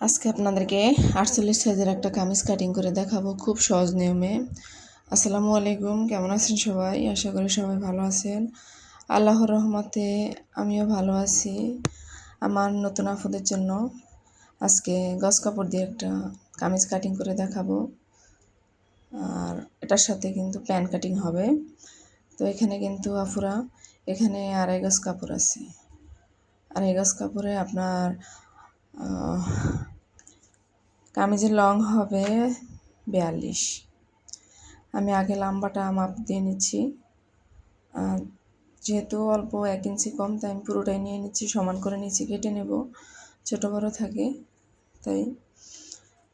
আজকে আপনাদেরকে 48 সাইজের একটা কামিজ কাটিং করে দেখাবো খুব সহজ নিয়মে। আসসালামু আলাইকুম, কেমন আছেন সবাই? আশা করি সবাই ভালো আছেন। আল্লাহর রহমতে আমিও ভালো আছি। আমার নতুন আপুদের জন্য আজকে গজ কাপড় দিয়ে একটা কামিজ কাটিং করে দেখাবো, আর এটার সাথে কিন্তু প্যান্ট কাটিং হবে। তো এখানে কিন্তু আপুরা এখানে 2.5 গজ কাপড় আছে। 2.5 গজ কাপড়ে আপনার কামিজের লং হবে 42। আমি আগে লম্বাটা মাপ দিয়ে নিচ্ছি, যেহেতু অল্প 1 ইঞ্চি কম তাই আমি পুরোটাই নিয়ে নিচ্ছি, সমান করে নিচ্ছি, কেটে নেব, ছোটো বড়ো থাকে তাই।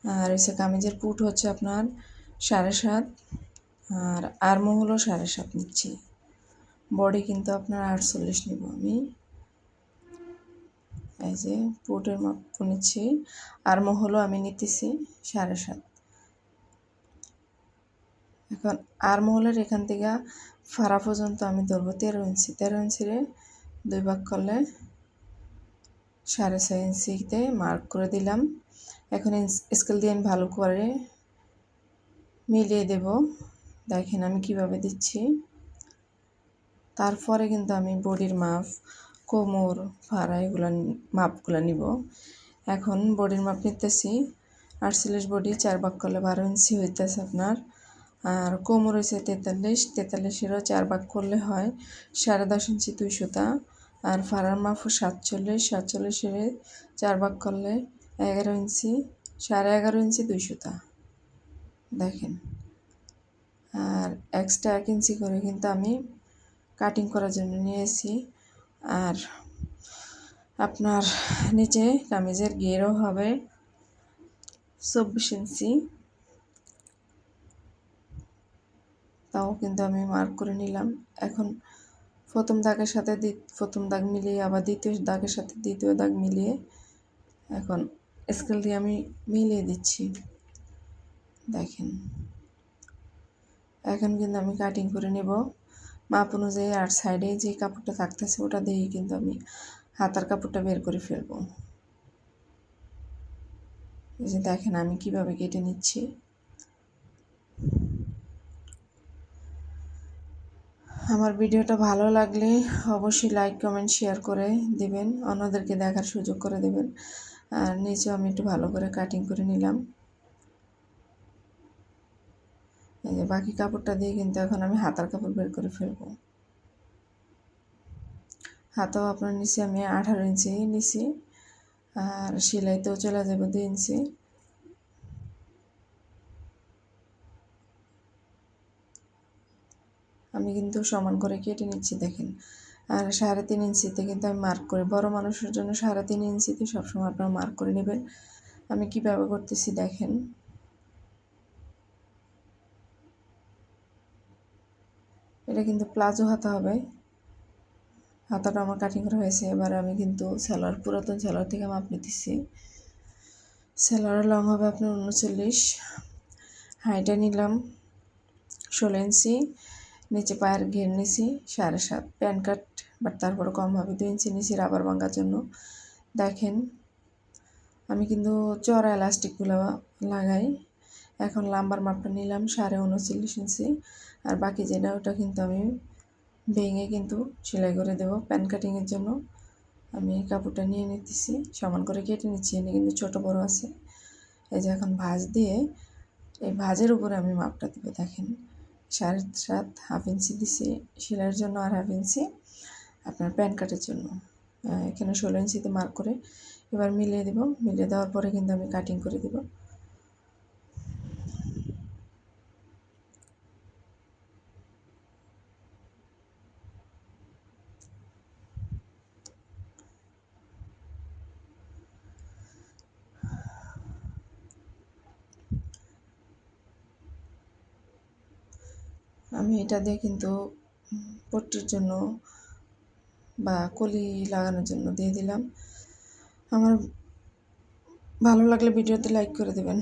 আর এসে কামিজের পুট হচ্ছে আপনার 7.5, আর আর্মও হলো 7.5 নিচ্ছি। বডি কিন্তু আপনার 48 নেব আমি। এই যে পুটের মাপ নিচ্ছি, আর্মও হলো আমি নিতেছি 7.5। এখন আর্মহোলের এখান থেকে ফাড়া পর্যন্ত আমি ধরবো 13 ইঞ্চি। 13 ইঞ্চিরে 2 ভাগ করলে 6.5 ইঞ্চিতে মার্ক করে দিলাম। এখন স্কেল দিয়ে আমি ভালো করে মিলিয়ে দেব। দেখেন আমি কিভাবে দিচ্ছি। তারপরে কিন্তু আমি বডির মাপ, কোমর, ফাড়া এগুলো মাপগুলো নিব। এখন বডির মাপ নিতেছি। 48 বডি 4 ভাগ করলে 12 ইঞ্চি হইতেছে আপনার। আর কোমর হয়েছে 43, 43-এরও 4 ভাগ করলে হয় 10.5 ইঞ্চি 2 সুতা। আর ফাড়ার মাপ 47, 47-এর 4 ভাগ করলে 11 ইঞ্চি, 11.5 ইঞ্চি 2 সুতা। দেখেন, আর এক্সট্রা 1 ইঞ্চি করে কিন্তু আমি কাটিং করার জন্য নিয়েছি। আর আপনার নিচে কামিজের ঘেরও হবে 24 ইঞ্চি, তাও কিন্তু আমি মার্ক করে নিলাম। এখন প্রথম দাগের সাথে প্রথম দাগ মিলিয়ে আবার দ্বিতীয় দাগের সাথে দ্বিতীয় দাগ মিলিয়ে এখন স্কেল দিয়ে আমি মিলিয়ে দিচ্ছি। দেখেন, এখন কিন্তু আমি কাটিং করে নেব মাপ অনুযায়ী। আর সাইডে যে কাপড়টা থাকতেছে ওটা দিয়েই কিন্তু আমি হাতার কাপড়টা বের করে ফেলবো। এই যে দেখেন আমি কিভাবে কেটে নিচ্ছি। আমার ভিডিওটা ভালো লাগলে অবশ্যই লাইক, কমেন্ট, শেয়ার করে দেবেন, অন্যদেরকে দেখার সুযোগ করে দেবেন। আর নিচেও আমি একটু ভালো করে কাটিং করে নিলাম। এই যে বাকি কাপড়টা দিয়ে কিন্তু এখন আমি হাতার কাপড় বের করে ফেলবো। হাতাও আপনার নিচে আমি 18 ইঞ্চি নিছি, আর সেলাইতেও চলে যাবে 2 ইঞ্চি। আমি কিন্তু সমান করে কেটে নিচ্ছি দেখেন। আর 3.5 ইঞ্চিতে কিন্তু আমি মার্ক করে, বড় মানুষের জন্য 3.5 ইঞ্চিতে সবসময় আপনারা মার্ক করে নেবেন। আমি কিভাবে করতেছি দেখেন। এটা কিন্তু প্লাজো হাতা হবে। হাতাটা আমার কাটিং করা হয়েছে। এবার আমি কিন্তু সেলার, পুরাতন সেলার থেকে মাপ নিতেছি। সেলারের লং হবে আপনার 39, হাইটে নিলাম 16 ইঞ্চি, নিচে পায়ের ঘের নিছি 7.5। প্যান্ট কাট বাট তারপরে কম হবে, 2 ইঞ্চি নিচে রাবার ভাঙার জন্য। দেখেন আমি কিন্তু চড়া এলাস্টিকগুলো লাগাই। এখন লাম্বার মাপটা নিলাম 39.5 ইঞ্চি, আর বাকি যেটা ওটা কিন্তু আমি ভেঙে কিন্তু সেলাই করে দেবো প্যান্ট কাটিংয়ের জন্য। আমি কাপড়টা নিয়ে নিতেছি, সমান করে কেটে নিচ্ছি। এনে কিন্তু ছোটো বড় আছে। এই যে এখন ভাঁজ দিয়ে এই ভাঁজের উপরে আমি মাপটা দেবো। দেখেন 7.5 হাফ ইঞ্চি দিছি সেলাইয়ের জন্য, আর হাফ ইঞ্চি আপনার প্যান্ট কাটের জন্য। এখানে 16 ইঞ্চিতে মার্ক করে এবার মিলিয়ে দেব। মিলিয়ে দেওয়ার পরে কিন্তু আমি কাটিং করে দেব। আমি এটা দিয়ে কিন্তু পট্টির জন্য বা কলি লাগানোর জন্য দিয়ে দিলাম। আমার ভালো লাগলে ভিডিওতে লাইক করে দেবেন।